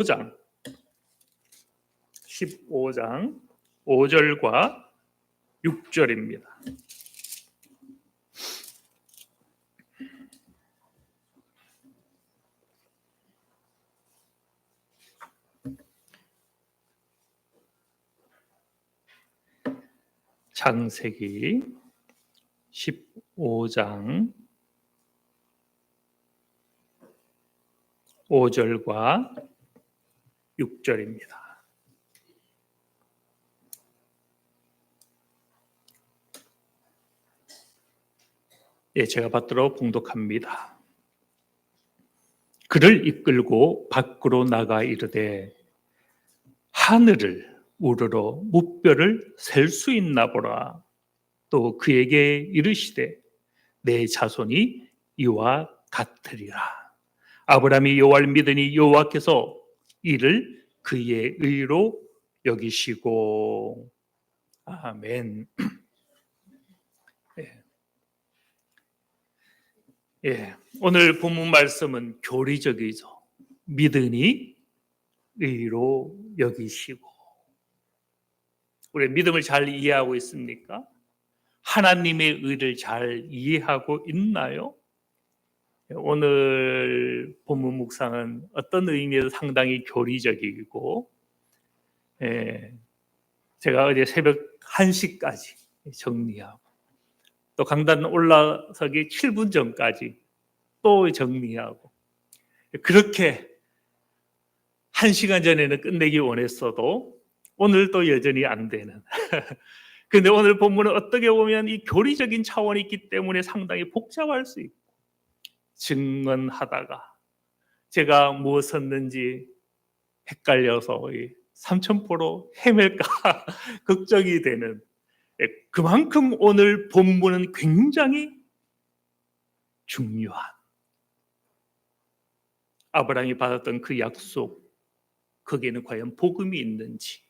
15장 15장 5절과 6절입니다. 창세기 15장 5절과 6절입니다. 예, 제가 받들어 봉독합니다. 그를 이끌고 밖으로 나가 이르되 하늘을 우러러 무뼈를 셀 수 있나 보라. 또 그에게 이르시되 내 자손이 이와 같으리라. 아브라함이 여호와를 믿으니 여호와께서 이를 그의 의로 여기시고. 아멘. 예, 오늘 본문 말씀은 교리적이죠. 믿으니 의로 여기시고. 우리 믿음을 잘 이해하고 있습니까? 하나님의 의를 잘 이해하고 있나요? 오늘 본문 묵상은 어떤 의미에서 상당히 교리적이고, 제가 어제 새벽 1시까지 정리하고 또 강단 올라서기 7분 전까지 또 정리하고, 그렇게 1시간 전에는 끝내기 원했어도 오늘 또 여전히 안 되는. 그런데 오늘 본문은 어떻게 보면 이 교리적인 차원이 있기 때문에 상당히 복잡할 수 있고, 증언하다가 제가 무엇 썼는지 헷갈려서 삼천포로 헤맬까 걱정이 되는, 그만큼 오늘 본문은 굉장히 중요한, 아브라함이 받았던 그 약속, 거기에는 과연 복음이 있는지,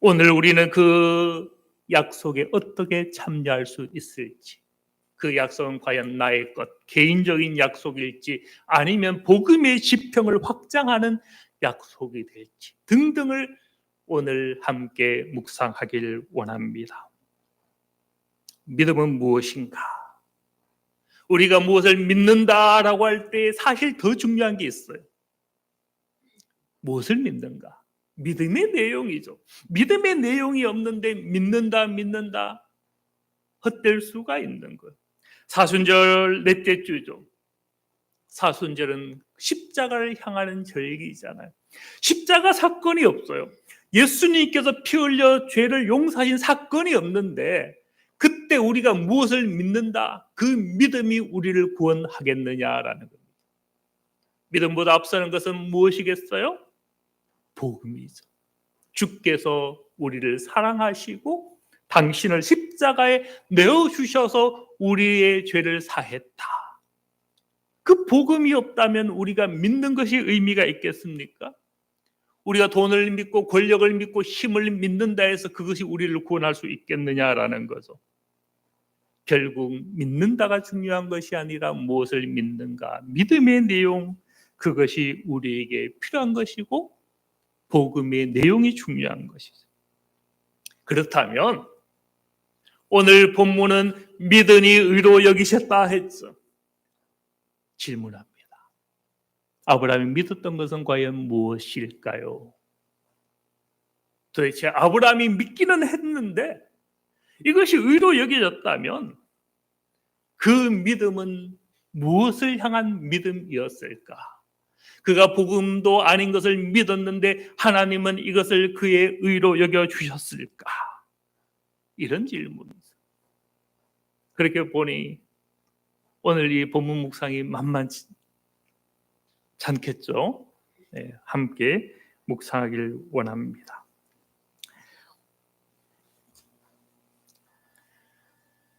오늘 우리는 그 약속에 어떻게 참여할 수 있을지, 그 약속은 과연 나의 것, 개인적인 약속일지 아니면 복음의 지평을 확장하는 약속이 될지 등등을 오늘 함께 묵상하길 원합니다. 믿음은 무엇인가? 우리가 무엇을 믿는다라고 할 때 사실 더 중요한 게 있어요. 무엇을 믿는가? 믿음의 내용이죠. 믿음의 내용이 없는데 믿는다 헛될 수가 있는 거예요. 사순절 넷째 주죠. 사순절은 십자가를 향하는 절기잖아요. 십자가 사건이 없어요. 예수님께서 피 흘려 죄를 용서하신 사건이 없는데 그때 우리가 무엇을 믿는다? 그 믿음이 우리를 구원하겠느냐라는 겁니다. 믿음보다 앞서는 것은 무엇이겠어요? 복음이죠. 주께서 우리를 사랑하시고 당신을 십자가에 내어주셔서 우리의 죄를 사했다. 그 복음이 없다면 우리가 믿는 것이 의미가 있겠습니까? 우리가 돈을 믿고 권력을 믿고 힘을 믿는다 해서 그것이 우리를 구원할 수 있겠느냐라는 거죠. 결국 믿는다가 중요한 것이 아니라 무엇을 믿는가, 믿음의 내용, 그것이 우리에게 필요한 것이고 복음의 내용이 중요한 것이죠. 그렇다면 오늘 본문은 믿으니 의로 여기셨다 했죠. 질문합니다. 아브라함이 믿었던 것은 과연 무엇일까요? 도대체 아브라함이 믿기는 했는데 이것이 의로 여겨졌다면 그 믿음은 무엇을 향한 믿음이었을까? 그가 복음도 아닌 것을 믿었는데 하나님은 이것을 그의 의로 여겨주셨을까? 이런 질문이죠. 그렇게 보니 오늘 이 본문 묵상이 만만치 않겠죠? 네, 함께 묵상하길 원합니다.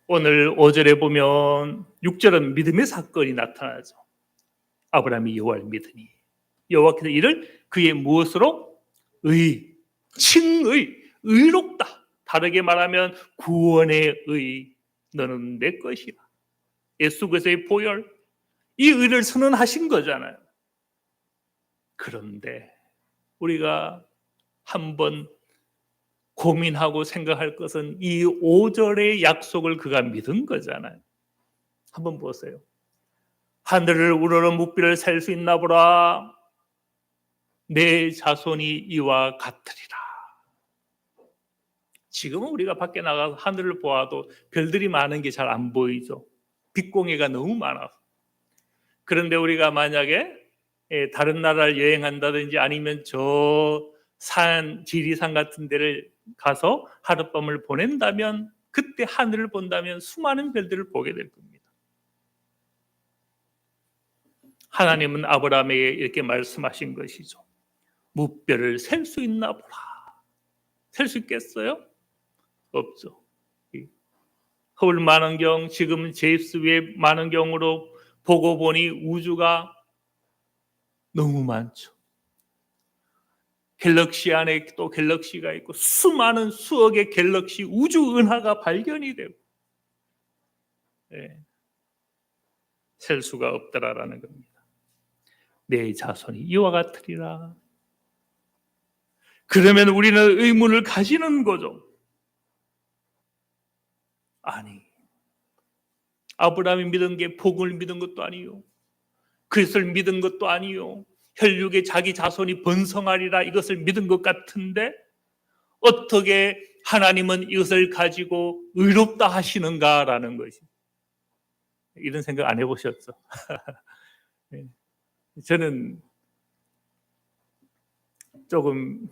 오늘 5절에 보면 6절은 믿음의 사건이 나타나죠. 아브라함이 여호와를 믿으니 여호와께서 이를 그의 무엇으로? 칭의, 의롭다. 다르게 말하면 구원의 의, 너는 내 것이라. 예수 그리스도의 보혈, 이 의를 선언하신 거잖아요. 그런데 우리가 한번 고민하고 생각할 것은 이 5절의 약속을 그가 믿은 거잖아요. 한번 보세요. 하늘을 우러러 묵비를 셀 수 있나 보라. 내 자손이 이와 같으리라. 지금은 우리가 밖에 나가서 하늘을 보아도 별들이 많은 게 잘 안 보이죠. 빛공해가 너무 많아서. 그런데 우리가 만약에 다른 나라를 여행한다든지 아니면 저 산, 지리산 같은 데를 가서 하룻밤을 보낸다면 그때 하늘을 본다면 수많은 별들을 보게 될 겁니다. 하나님은 아브라함에게 이렇게 말씀하신 것이죠. 무별을 셀 수 있나 보라. 셀 수 있겠어요? 없죠. 허블 만원경, 지금 제임스 웹 만원경으로 보고 보니 우주가 너무 많죠. 갤럭시 안에 또 갤럭시가 있고 수많은 수억의 갤럭시 우주 은하가 발견이 되고 셀 수가 없더라라는 겁니다. 내 자손이 이와 같으리라. 그러면 우리는 의문을 가지는 거죠. 아니, 아브라함이 믿은 게 복음을 믿은 것도 아니요, 그리스도를 믿은 것도 아니요, 혈육에 자기 자손이 번성하리라 이것을 믿은 것 같은데 어떻게 하나님은 이것을 가지고 의롭다 하시는가라는 것이, 이런 생각 안 해보셨죠? 저는 조금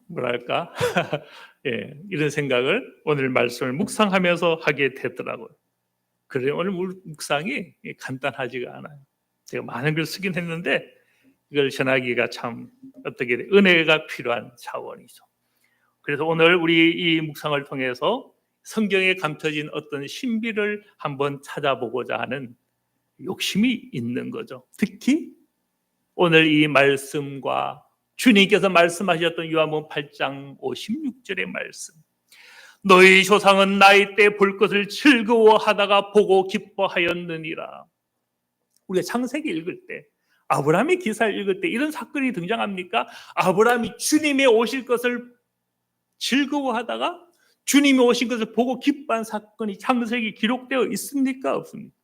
뭐랄까 이런 생각을 오늘 말씀을 묵상하면서 하게 되더라고요. 그래, 오늘 묵상이 간단하지가 않아요. 제가 많은 걸 쓰긴 했는데 이걸 전하기가 참 어떻게 은혜가 필요한 차원이죠. 그래서 오늘 우리 이 묵상을 통해서 성경에 감춰진 어떤 신비를 한번 찾아보고자 하는 욕심이 있는 거죠. 특히 오늘 이 말씀과 주님께서 말씀하셨던 요한복음 8장 56절의 말씀, 너희 조상은 나이 때 볼 것을 즐거워하다가 보고 기뻐하였느니라. 우리가 창세기 읽을 때, 아브라함의 기사를 읽을 때 이런 사건이 등장합니까? 아브라함이 주님의 오실 것을 즐거워하다가 주님이 오신 것을 보고 기뻐한 사건이 창세기 기록되어 있습니까? 없습니까?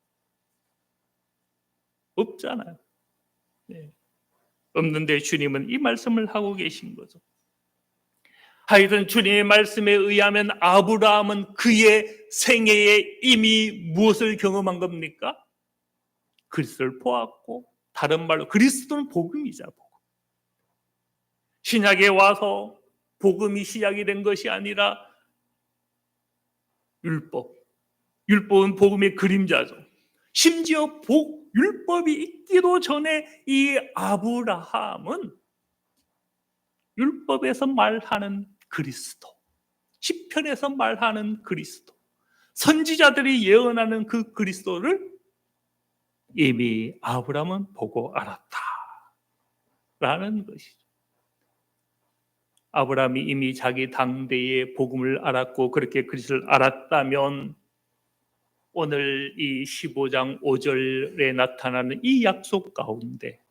없잖아요. 없는데 주님은 이 말씀을 하고 계신 거죠. 하여튼 주님의 말씀에 의하면 아브라함은 그의 생애에 이미 무엇을 경험한 겁니까? 그리스도를 보았고, 다른 말로 그리스도는 복음이자 복음. 신약에 와서 복음이 시작이 된 것이 아니라 율법은 복음의 그림자죠. 심지어 율법이 있기도 전에 이 아브라함은 율법에서 말하는 그리스도, 시편에서 말하는 그리스도, 선지자들이 예언하는 그 그리스도를 이미 아브라함은 보고 알았다라는 것이죠. 아브라함이 이미 자기 당대의 복음을 알았고 그렇게 그리스도를 알았다면 오늘 이 15장 5절에 나타나는 이 약속 가운데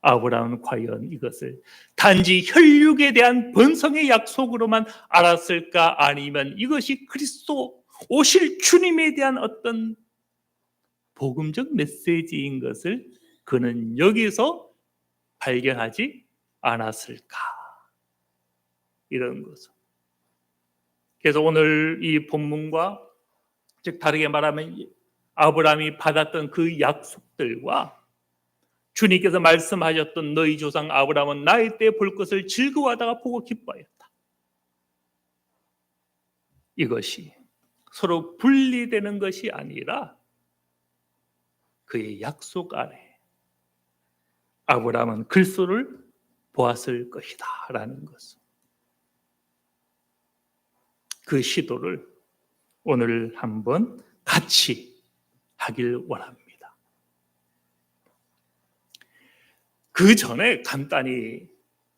아브라함은 과연 이것을 단지 혈육에 대한 번성의 약속으로만 알았을까, 아니면 이것이 그리스도 오실 주님에 대한 어떤 복음적 메시지인 것을 그는 여기서 발견하지 않았을까, 이런 거죠. 그래서 오늘 이 본문과, 즉 다르게 말하면 아브라함이 받았던 그 약속들과 주님께서 말씀하셨던 너희 조상 아브라함은 나이 때 볼 것을 즐거워하다가 보고 기뻐하였다, 이것이 서로 분리되는 것이 아니라 그의 약속 안에 아브라함은 그리스도를 보았을 것이다 라는 것을, 그 시도를 오늘 한번 같이 하길 원합니다. 그 전에 간단히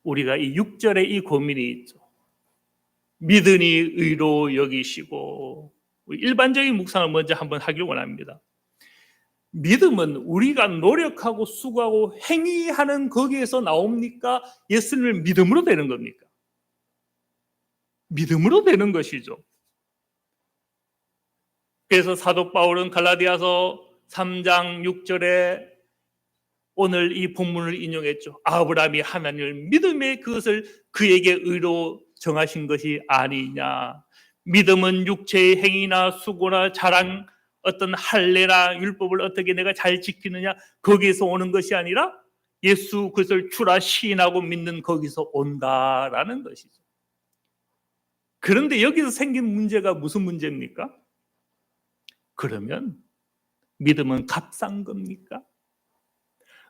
우리가 이 6절에 이 고민이 있죠. 믿으니 의로 여기시고, 일반적인 묵상을 먼저 한번 하길 원합니다. 믿음은 우리가 노력하고 수고하고 행위하는 거기에서 나옵니까? 예수님을 믿음으로 되는 겁니까? 믿음으로 되는 것이죠. 그래서 사도 바울은 갈라디아서 3장 6절에 오늘 이 본문을 인용했죠. 아브라함이 하나님을 믿음의 그것을 그에게 의로 정하신 것이 아니냐. 믿음은 육체의 행위나 수고나 자랑, 어떤 할례나 율법을 어떻게 내가 잘 지키느냐 거기에서 오는 것이 아니라 예수 그것을 주라 시인하고 믿는 거기서 온다라는 것이죠. 그런데 여기서 생긴 문제가 무슨 문제입니까? 그러면 믿음은 값싼 겁니까?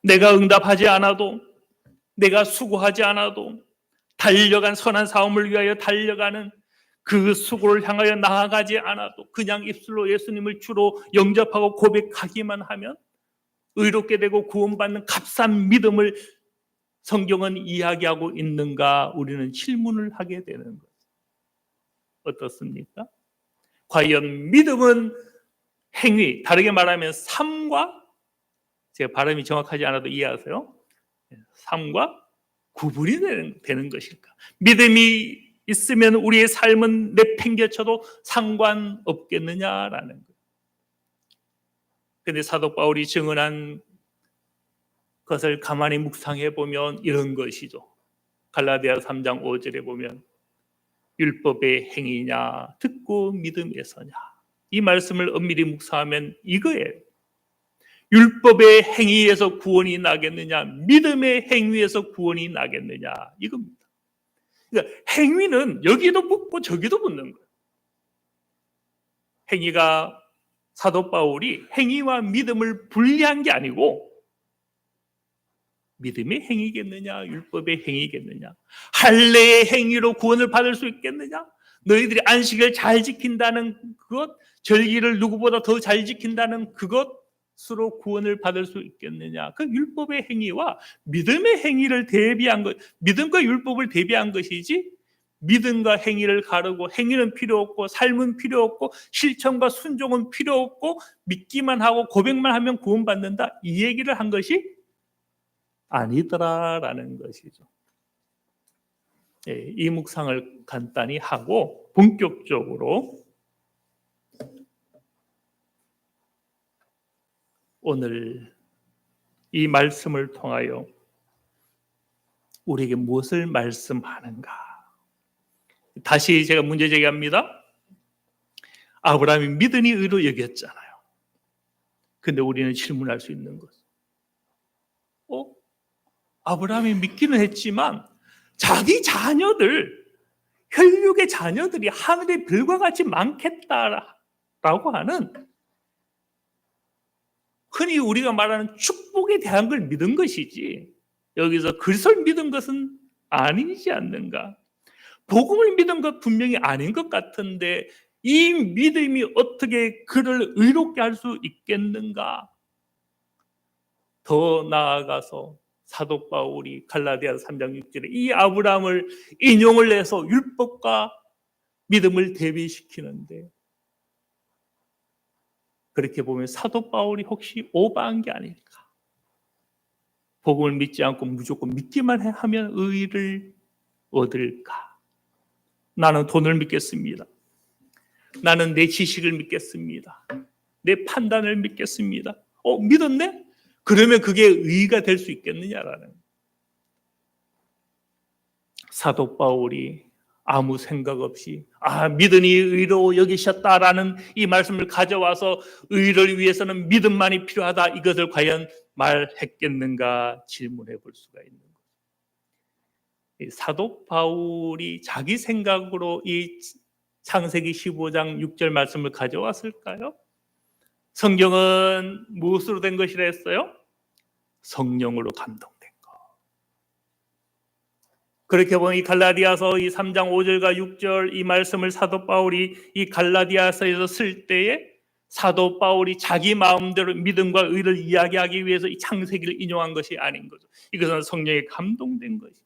내가 응답하지 않아도, 내가 수고하지 않아도 달려간 선한 사움을 위하여 달려가는 그 수고를 향하여 나아가지 않아도 그냥 입술로 예수님을 주로 영접하고 고백하기만 하면 의롭게 되고 구원받는 값싼 믿음을 성경은 이야기하고 있는가 우리는 질문을 하게 되는 거죠. 어떻습니까? 과연 믿음은 행위, 다르게 말하면 삶과, 제가 발음이 정확하지 않아도 이해하세요? 삶과 구분이 되는 것일까? 믿음이 있으면 우리의 삶은 내팽개쳐도 상관없겠느냐라는 거예요. 그런데 사도 바울이 증언한 것을 가만히 묵상해 보면 이런 것이죠. 갈라디아 3장 5절에 보면 율법의 행위냐 듣고 믿음에서냐, 이 말씀을 엄밀히 묵상하면 이거예요. 율법의 행위에서 구원이 나겠느냐, 믿음의 행위에서 구원이 나겠느냐, 이겁니다. 그러니까 행위는 여기도 붙고 저기도 붙는 거예요. 행위가, 사도 바울이 행위와 믿음을 분리한 게 아니고 믿음의 행위겠느냐 율법의 행위겠느냐, 할례의 행위로 구원을 받을 수 있겠느냐, 너희들이 안식을 잘 지킨다는 그것, 절기를 누구보다 더 잘 지킨다는 그것으로 구원을 받을 수 있겠느냐, 그 율법의 행위와 믿음의 행위를 대비한 것, 믿음과 율법을 대비한 것이지 믿음과 행위를 가르고 행위는 필요 없고 삶은 필요 없고 실천과 순종은 필요 없고 믿기만 하고 고백만 하면 구원받는다, 이 얘기를 한 것이 아니더라라는 것이죠. 이 묵상을 간단히 하고 본격적으로 오늘 이 말씀을 통하여 우리에게 무엇을 말씀하는가. 다시 제가 문제 제기합니다. 아브라함이 믿으니 의로 여겼잖아요. 근데 우리는 질문할 수 있는 것은 아브라함이 믿기는 했지만 자기 자녀들, 혈육의 자녀들이 하늘의 별과 같이 많겠다라고 하는, 흔히 우리가 말하는 축복에 대한 걸 믿은 것이지 여기서 그리스도를 믿은 것은 아니지 않는가. 복음을 믿은 것 분명히 아닌 것 같은데 이 믿음이 어떻게 그를 의롭게 할 수 있겠는가. 더 나아가서 사도 바울이 갈라디아 3장 6절에 이 아브라함을 인용을 해서 율법과 믿음을 대비시키는데, 그렇게 보면 사도 바울이 혹시 오버한 게 아닐까. 복음을 믿지 않고 무조건 믿기만 하면 의를 얻을까. 나는 돈을 믿겠습니다. 나는 내 지식을 믿겠습니다. 내 판단을 믿겠습니다. 믿었네? 그러면 그게 의가 될 수 있겠느냐라는. 사도 바울이 아무 생각 없이 믿으니 의로 여기셨다라는 이 말씀을 가져와서 의를 위해서는 믿음만이 필요하다, 이것을 과연 말했겠는가 질문해 볼 수가 있는 거죠. 사도 바울이 자기 생각으로 이 창세기 15장 6절 말씀을 가져왔을까요? 성경은 무엇으로 된 것이라 했어요? 성령으로 감동된 것. 그렇게 보면 이 갈라디아서 이 3장 5절과 6절 이 말씀을 사도 바울이 이 갈라디아서에서 쓸 때에 사도 바울이 자기 마음대로 믿음과 의를 이야기하기 위해서 이 창세기를 인용한 것이 아닌 거죠. 이것은 성령에 감동된 것이죠.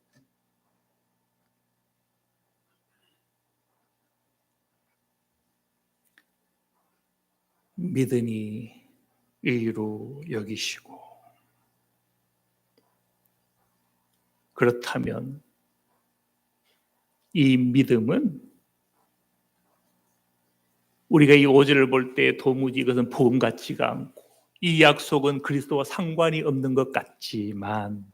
믿으니 의로 여기시고, 그렇다면 이 믿음은 우리가 이 5절을 볼 때 도무지 이것은 복음 같지가 않고 이 약속은 그리스도와 상관이 없는 것 같지만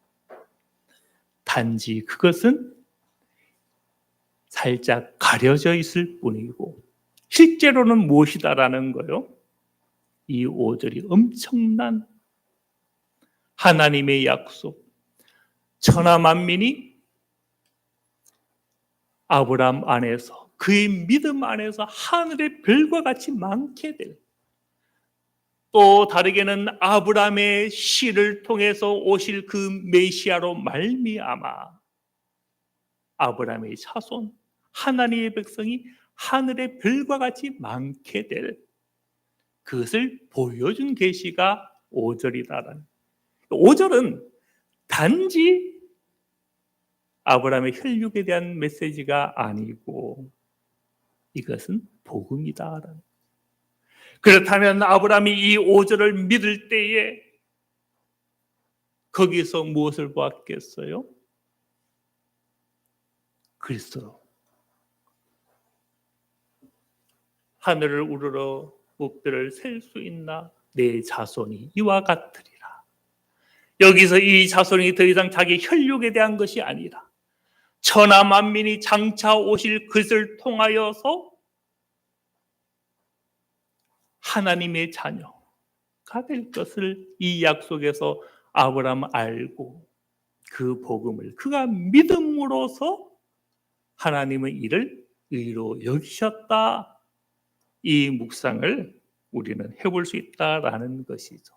단지 그것은 살짝 가려져 있을 뿐이고 실제로는 무엇이다라는 거요? 이 5절이 엄청난 하나님의 약속, 천하 만민이 아브라함 안에서 그의 믿음 안에서 하늘의 별과 같이 많게 될, 또 다르게는 아브라함의 씨를 통해서 오실 그 메시아로 말미암아 아브라함의 자손, 하나님의 백성이 하늘의 별과 같이 많게 될, 그것을 보여준 계시가 5절이다라는. 5절은 단지 아브라함의 혈육에 대한 메시지가 아니고 이것은 복음이다라는. 그렇다면 아브라함이 이 5절을 믿을 때에 거기서 무엇을 보았겠어요? 그리스도. 하늘을 우러러 목들을 셀 수 있나? 내 자손이 이와 같으리라. 여기서 이 자손이 더 이상 자기 혈육에 대한 것이 아니라 천하 만민이 장차 오실 그것을 통하여서 하나님의 자녀가 될 것을 이 약속에서 아브라함 알고 그 복음을 그가 믿음으로써 하나님의 일을 의로 여기셨다. 이 묵상을 우리는 해볼 수 있다라는 것이죠.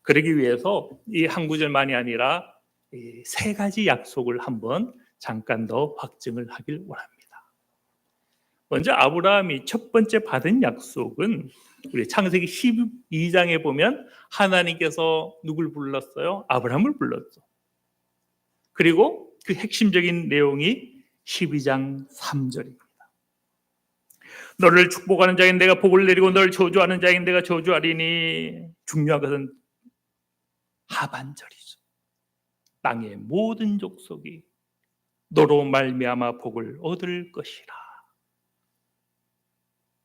그러기 위해서 이 한 구절만이 아니라 이 세 가지 약속을 한번 잠깐 더 확증을 하길 원합니다. 먼저 아브라함이 첫 번째 받은 약속은 우리 창세기 12장에 보면 하나님께서 누굴 불렀어요? 아브라함을 불렀죠. 그리고 그 핵심적인 내용이 12장 3절입니다. 너를 축복하는 자인 내가 복을 내리고 너를 저주하는 자인 내가 저주하리니. 중요한 것은 하반절이죠. 땅의 모든 족속이 너로 말미암아 복을 얻을 것이라.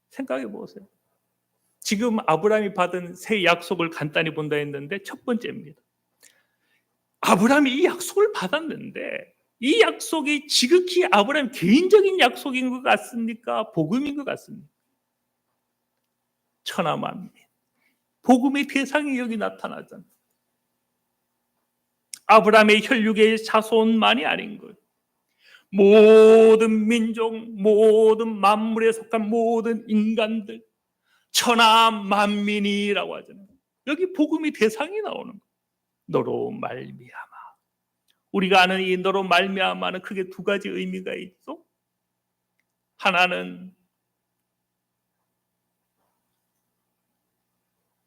생각해 보세요. 지금 아브라함이 받은 세 약속을 간단히 본다 했는데 첫 번째입니다. 아브라함이 이 약속을 받았는데 이 약속이 지극히 아브라함 개인적인 약속인 것 같습니까? 복음인 것 같습니까? 천하 만민, 복음의 대상이 여기 나타나잖아요. 아브라함의 혈육의 자손만이 아닌 거예요. 모든 민족, 모든 만물에 속한 모든 인간들, 천하 만민이라고 하잖아요. 여기 복음의 대상이 나오는 거예요. 너로 말미암아. 우리가 아는 이 너로 말미암아는 크게 두 가지 의미가 있죠. 하나는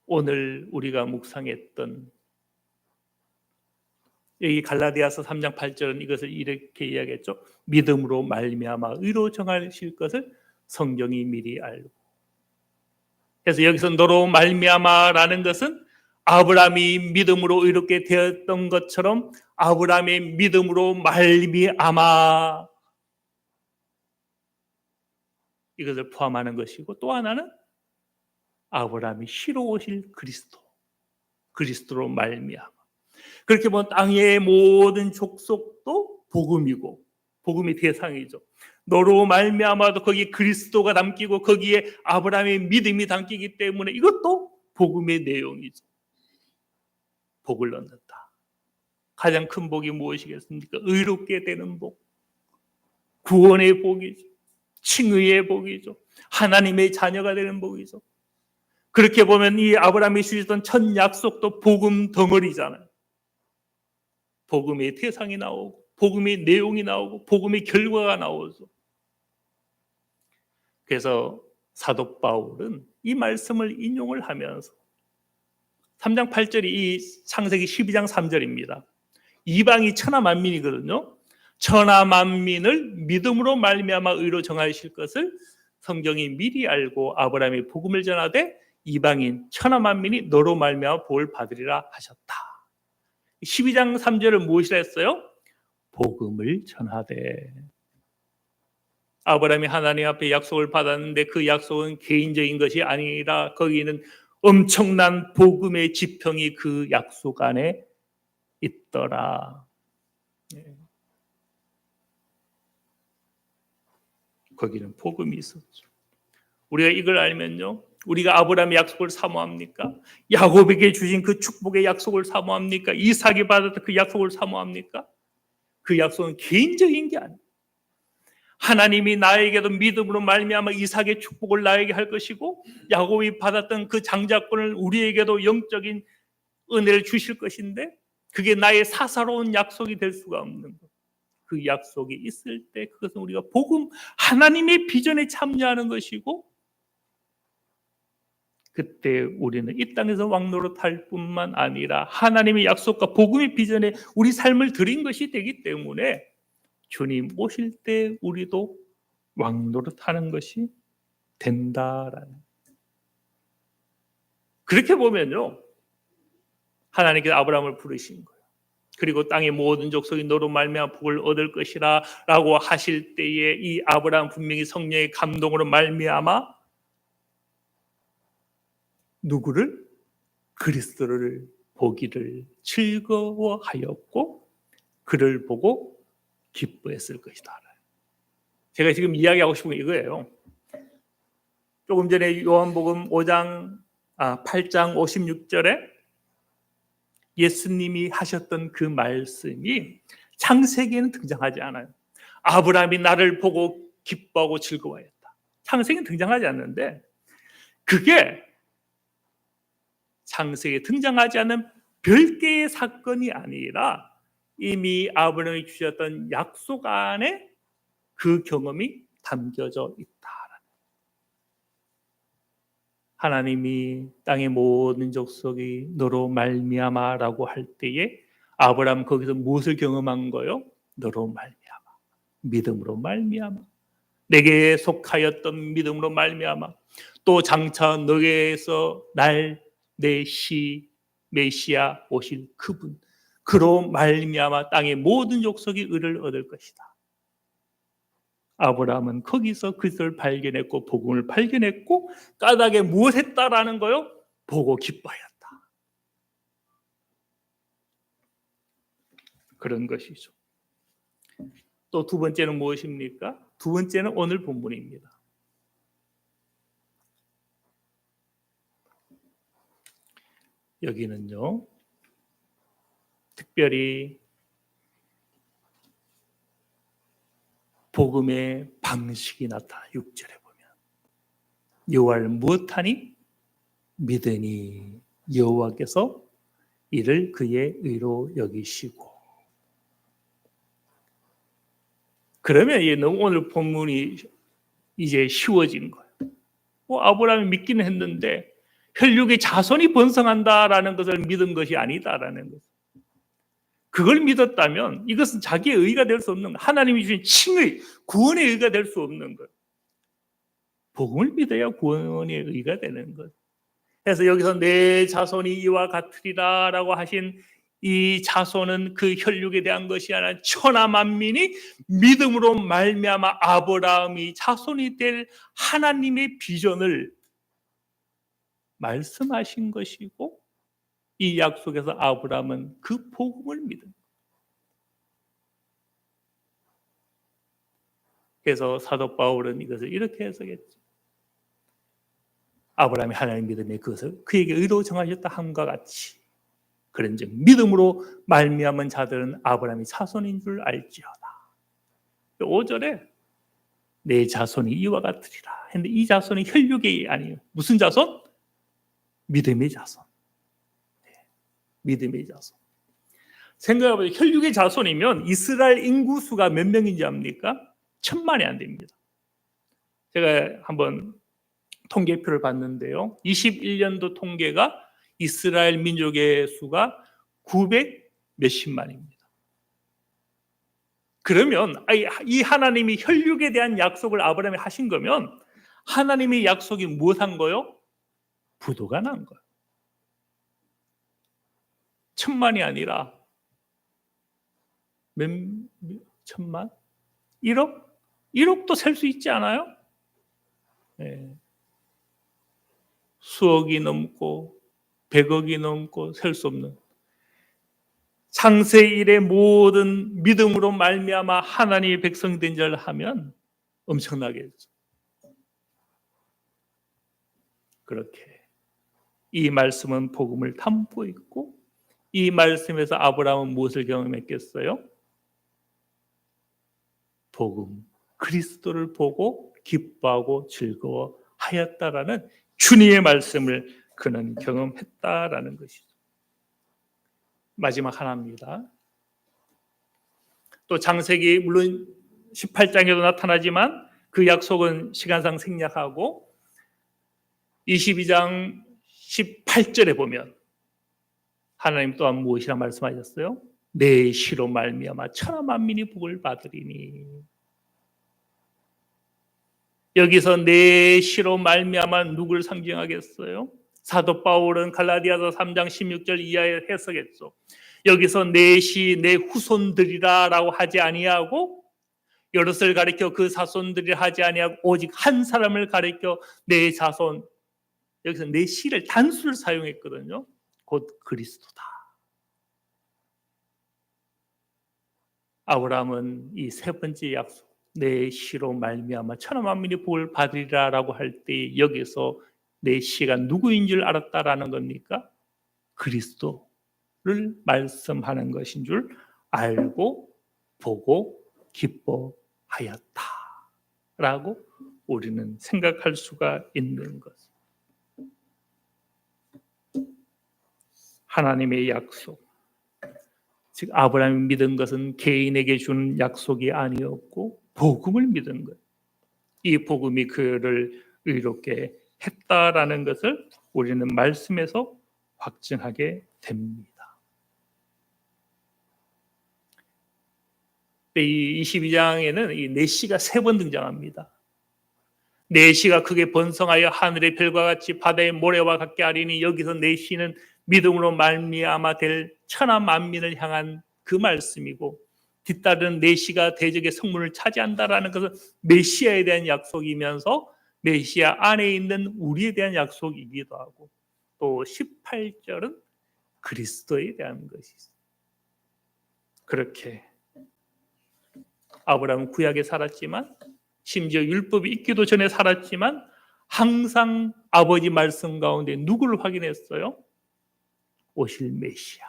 오늘 우리가 묵상했던 여기 갈라디아서 3장 8절은 이것을 이렇게 이야기했죠. 믿음으로 말미암아 의로 정하실 것을 성경이 미리 알고. 그래서 여기서 너로 말미암아라는 것은 아브라함이 믿음으로 의롭게 되었던 것처럼 아브라함의 믿음으로 말미암아 이것을 포함하는 것이고, 또 하나는 아브라함이 씨로 오실 그리스도로 말미암아. 그렇게 보면 땅의 모든 족속도 복음이고 복음의 대상이죠. 너로 말미암아도 거기에 그리스도가 담기고 거기에 아브라함의 믿음이 담기기 때문에 이것도 복음의 내용이죠. 복을 얻는다. 가장 큰 복이 무엇이겠습니까? 의롭게 되는 복, 구원의 복이죠. 칭의의 복이죠. 하나님의 자녀가 되는 복이죠. 그렇게 보면 이 아브라함이 주셨던 첫 약속도 복음 덩어리잖아요. 복음의 대상이 나오고 복음의 내용이 나오고 복음의 결과가 나오죠. 그래서 사도 바울은 이 말씀을 인용을 하면서 3장 8절이 이 창세기 12장 3절입니다. 이방이 천하 만민이거든요. 천하 만민을 믿음으로 말미암아 의로 정하실 것을 성경이 미리 알고 아브라함이 복음을 전하되 이방인 천하 만민이 너로 말미암아 복을 받으리라 하셨다. 12장 3절을 무엇이라 했어요? 복음을 전하되. 아브라함이 하나님 앞에 약속을 받았는데 그 약속은 개인적인 것이 아니라 거기는 엄청난 복음의 지평이 그 약속 안에 있더라. 거기는 복음이 있었죠. 우리가 이걸 알면요, 우리가 아브라함의 약속을 사모합니까? 야곱에게 주신 그 축복의 약속을 사모합니까? 이삭이 받았던 그 약속을 사모합니까? 그 약속은 개인적인 게 아니에요. 하나님이 나에게도 믿음으로 말미암아 이삭의 축복을 나에게 할 것이고, 야곱이 받았던 그 장자권을 우리에게도 영적인 은혜를 주실 것인데, 그게 나의 사사로운 약속이 될 수가 없는 것. 그 약속이 있을 때 그것은 우리가 복음, 하나님의 비전에 참여하는 것이고, 그때 우리는 이 땅에서 왕노릇할 뿐만 아니라 하나님의 약속과 복음의 비전에 우리 삶을 드린 것이 되기 때문에 주님 오실 때 우리도 왕노릇하는 것이 된다라는. 그렇게 보면요, 하나님께서 아브라함을 부르신 거예요. 그리고 땅의 모든 족속이 너로 말미암아 복을 얻을 것이라 라고 하실 때에 이 아브라함 분명히 성령의 감동으로 말미암아 누구를? 그리스도를 보기를 즐거워하였고 그를 보고 기뻐했을 것이다. 제가 지금 이야기하고 싶은 게 이거예요. 조금 전에 요한복음 8장 56절에 예수님이 하셨던 그 말씀이 창세기에는 등장하지 않아요. 아브라함이 나를 보고 기뻐하고 즐거워했다. 창세기는 등장하지 않는데 그게 창세기에 등장하지 않은 별개의 사건이 아니라 이미 아브라함이 주셨던 약속 안에 그 경험이 담겨져 있다. 하나님이 땅의 모든 족속이 너로 말미암아라고 할 때에 아브라함 거기서 무엇을 경험한 거요? 너로 말미암아, 믿음으로 말미암아, 내게 속하였던 믿음으로 말미암아, 또 장차 너에게서 내 메시아 오실 그분, 그로 말미암아 땅의 모든 족속이 의를 얻을 것이다. 아브라함은 거기서 그것을 발견했고 복음을 발견했고 까닭에 무엇했다라는 거요? 보고 기뻐하였다. 그런 것이죠. 또 두 번째는 무엇입니까? 두 번째는 오늘 본문입니다. 여기는요, 특별히 복음의 방식이 나타나 6절에 보면 여호와를 무엇하니? 믿으니 여호와께서 이를 그의 의로 여기시고. 그러면 오늘 본문이 이제 쉬워진 거예요. 아브라함이 믿기는 했는데 혈육의 자손이 번성한다라는 것을 믿은 것이 아니다라는 것. 그걸 믿었다면 이것은 자기의 의가 될 수 없는, 하나님이 주신 칭의, 구원의 의가 될 수 없는 것. 복음을 믿어야 구원의 의가 되는 것. 그래서 여기서 내 자손이 이와 같으리라 라고 하신 이 자손은 그 혈육에 대한 것이 아니라 천하 만민이 믿음으로 말미암아 아브라함이 자손이 될 하나님의 비전을 말씀하신 것이고, 이 약속에서 아브라함은 그 복음을 믿은. 그래서 사도 바울은 이것을 이렇게 해석했죠. 아브라함이 하나님 믿음에 그것을 그에게 의로 정하셨다 함과 같이 그런즉 믿음으로 말미암은 자들은 아브라함이 자손인 줄 알지어다. 5절에 내 자손이 이와 같으리라 했는데 이 자손이 혈육이 아니에요. 무슨 자손? 믿음의 자손. 믿음의 자손. 생각해보세요. 혈육의 자손이면 이스라엘 인구수가 몇 명인지 압니까? 1000만이 안 됩니다. 제가 한번 통계표를 봤는데요. 21년도 통계가 이스라엘 민족의 수가 900 몇십만입니다. 그러면 이 하나님이 혈육에 대한 약속을 아브라함이 하신 거면 하나님의 약속이 무엇한 거요? 부도가 난 거예요. 1,000만이 아니라 몇 천만? 1억? 1억도 셀 수 있지 않아요? 네. 수억이 넘고 100억이 넘고 셀 수 없는 창세 이래 모든 믿음으로 말미암아 하나님의 백성이 된 자를 하면 엄청나겠죠. 그렇게 이 말씀은 복음을 담고 있고, 이 말씀에서 아브라함은 무엇을 경험했겠어요? 복음, 그리스도를 보고 기뻐하고 즐거워하였다라는 주님의 말씀을 그는 경험했다라는 것이죠. 마지막 하나입니다. 또 창세기 물론 18장에도 나타나지만 그 약속은 시간상 생략하고 22장 18절에 보면 하나님 또한 무엇이라 말씀하셨어요? 내 시로 말미암아 천하 만민이 복을 받으리니. 여기서 내 시로 말미암아 누구를 상징하겠어요? 사도 바울은 갈라디아서 3장 16절 이하에 해석했죠. 여기서 내 시, 내 후손들이라 라고 하지 아니하고 여럿을 가리켜 그 자손들이라 하지 아니하고 오직 한 사람을 가리켜 내 자손, 여기서 내 시를 단수를 사용했거든요. 곧 그리스도다. 아브라함은 이 세 번째 약속, 내 시로 말미암아 천하 만민이 복을 받으리라라고 할 때 여기서 내 시가 누구인 줄 알았다라는 겁니까? 그리스도를 말씀하는 것인 줄 알고 보고 기뻐하였다라고 우리는 생각할 수가 있는 것. 하나님의 약속, 즉 아브라함이 믿은 것은 개인에게 주는 약속이 아니었고 복음을 믿은 것. 이 복음이 그를 의롭게 했다라는 것을 우리는 말씀에서 확증하게 됩니다. 이 22장에는 이 내시가 3번 등장합니다. 내시가 크게 번성하여 하늘의 별과 같이 바다의 모래와 같게 하리니, 여기서 내시는 믿음으로 말미암아 될 천하 만민을 향한 그 말씀이고, 뒤따르는 내시가 대적의 성문을 차지한다라는 것은 메시아에 대한 약속이면서 메시아 안에 있는 우리에 대한 약속이기도 하고, 또 18절은 그리스도에 대한 것이죠. 그렇게 아브라함은 구약에 살았지만, 심지어 율법이 있기도 전에 살았지만 항상 아버지 말씀 가운데 누구를 확인했어요? 오실 메시아,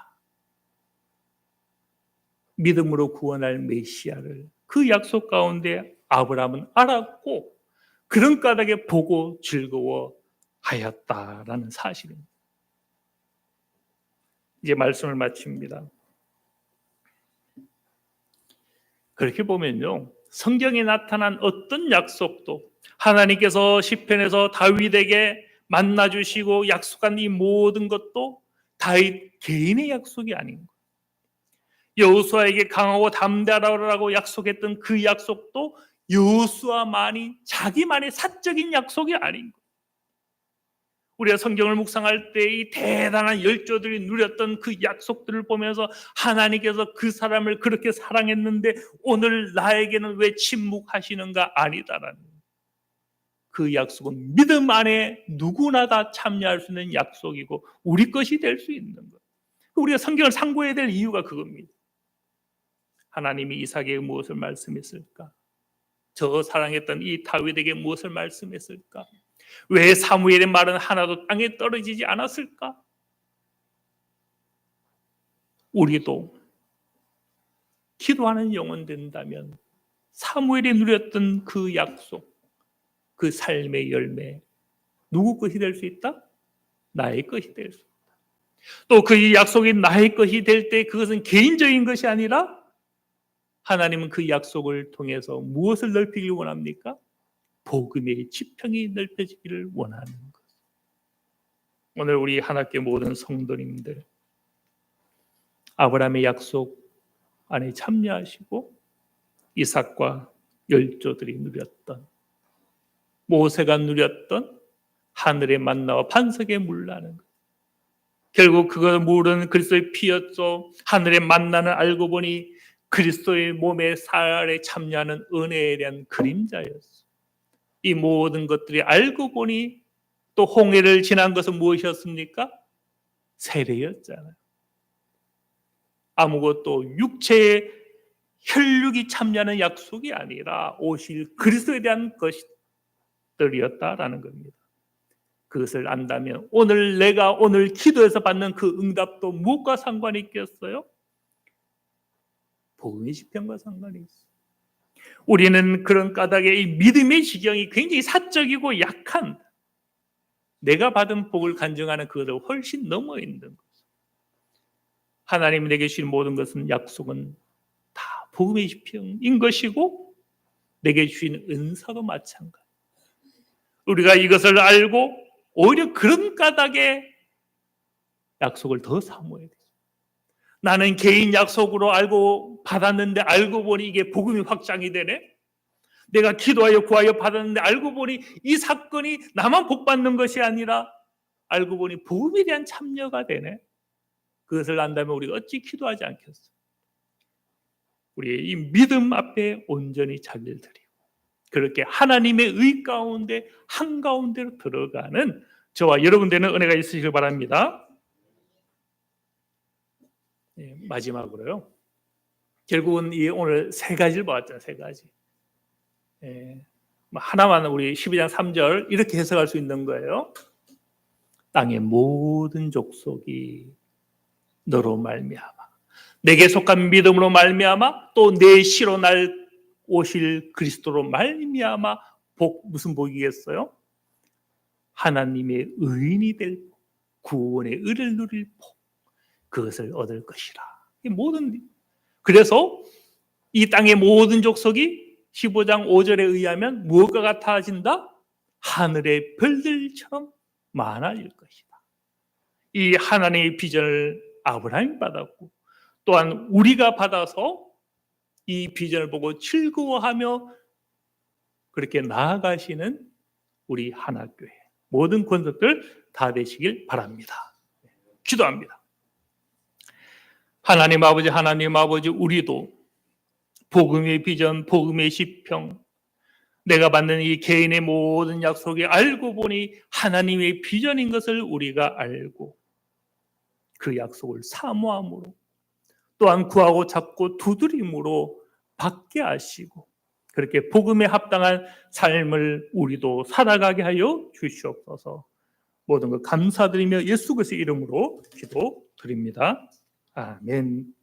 믿음으로 구원할 메시아를 그 약속 가운데 아브라함은 알았고 그런 까닭에 보고 즐거워하였다라는 사실입니다. 이제 말씀을 마칩니다. 그렇게 보면요, 성경에 나타난 어떤 약속도 하나님께서 시편에서 다윗에게 만나 주시고 약속한 이 모든 것도 다윗 개인의 약속이 아닌 거예요. 여호수아에게 강하고 담대하라고 약속했던 그 약속도 여호수아만이 자기만의 사적인 약속이 아닌 거예요. 우리가 성경을 묵상할 때 이 대단한 열조들이 누렸던 그 약속들을 보면서 하나님께서 그 사람을 그렇게 사랑했는데 오늘 나에게는 왜 침묵하시는가? 아니다라는, 그 약속은 믿음 안에 누구나 다 참여할 수 있는 약속이고 우리 것이 될 수 있는 거예요. 우리가 성경을 상고해야 될 이유가 그겁니다. 하나님이 이삭에게 무엇을 말씀했을까? 저 사랑했던 이 다윗에게 무엇을 말씀했을까? 왜 사무엘의 말은 하나도 땅에 떨어지지 않았을까? 우리도 기도하는 영혼 된다면 사무엘이 누렸던 그 약속, 그 삶의 열매, 누구 것이 될 수 있다? 나의 것이 될 수 있다. 또 그 약속이 나의 것이 될 때 그것은 개인적인 것이 아니라 하나님은 그 약속을 통해서 무엇을 넓히길 원합니까? 복음의 지평이 넓혀지기를 원하는 것. 오늘 우리 하나님께 모든 성도님들, 아브라함의 약속 안에 참여하시고 이삭과 열조들이 누렸던, 모세가 누렸던 하늘의 만나와 반석의 물라는 것. 결국 그거 물은 그리스도의 피였죠. 하늘의 만나는 알고 보니 그리스도의 몸의 살에 참여하는 은혜에 대한 그림자였어. 이 모든 것들이 알고 보니 또 홍해를 지난 것은 무엇이었습니까? 세례였잖아요. 아무것도 육체의 혈육이 참여하는 약속이 아니라 오실 그리스도에 대한 것들이었다라는 겁니다. 그것을 안다면 내가 오늘 기도해서 받는 그 응답도 무엇과 상관이 있겠어요? 복음의 시편과 상관이 있어요. 우리는 그런 까닭에 이 믿음의 지경이 굉장히 사적이고 약한, 내가 받은 복을 간증하는 그것을 훨씬 넘어 있는 거죠. 하나님 내게 주신 모든 것은, 약속은 다 복음의 시편인 것이고 내게 주신 은사도 마찬가지. 우리가 이것을 알고 오히려 그런 까닭에 약속을 더 사모해야 돼요. 나는 개인 약속으로 알고 받았는데 알고 보니 이게 복음이 확장이 되네. 내가 기도하여 구하여 받았는데 알고 보니 이 사건이 나만 복 받는 것이 아니라 알고 보니 복음에 대한 참여가 되네. 그것을 안다면 우리가 어찌 기도하지 않겠어? 우리의 이 믿음 앞에 온전히 자기를 드리고 그렇게 하나님의 의 가운데 한가운데로 들어가는 저와 여러분 되는 은혜가 있으시길 바랍니다. 마지막으로요. 결국은 오늘 세 가지를 보았잖아요. 세 가지. 하나만 우리 12장 3절 이렇게 해석할 수 있는 거예요. 땅의 모든 족속이 너로 말미암아, 내게 속한 믿음으로 말미암아, 또 내 시로 날 오실 그리스도로 말미암아 무슨 복이겠어요? 하나님의 의인이 될 복, 구원의 의를 누릴 복, 그것을 얻을 것이라. 그래서 이 땅의 모든 족속이 15장 5절에 의하면 무엇과 같아진다? 하늘의 별들처럼 많아질 것이다. 이 하나님의 비전을 아브라함이 받았고 또한 우리가 받아서 이 비전을 보고 즐거워하며 그렇게 나아가시는 우리 하나교회 모든 권속들 다 되시길 바랍니다. 기도합니다. 하나님 아버지, 우리도 복음의 비전, 복음의 시평, 내가 받는 이 개인의 모든 약속이 알고 보니 하나님의 비전인 것을 우리가 알고 그 약속을 사모함으로 또한 구하고 찾고 두드림으로 받게 하시고 그렇게 복음에 합당한 삶을 우리도 살아가게 하여 주시옵소서. 모든 것 감사드리며 예수 그리스도의 이름으로 기도드립니다. 아멘.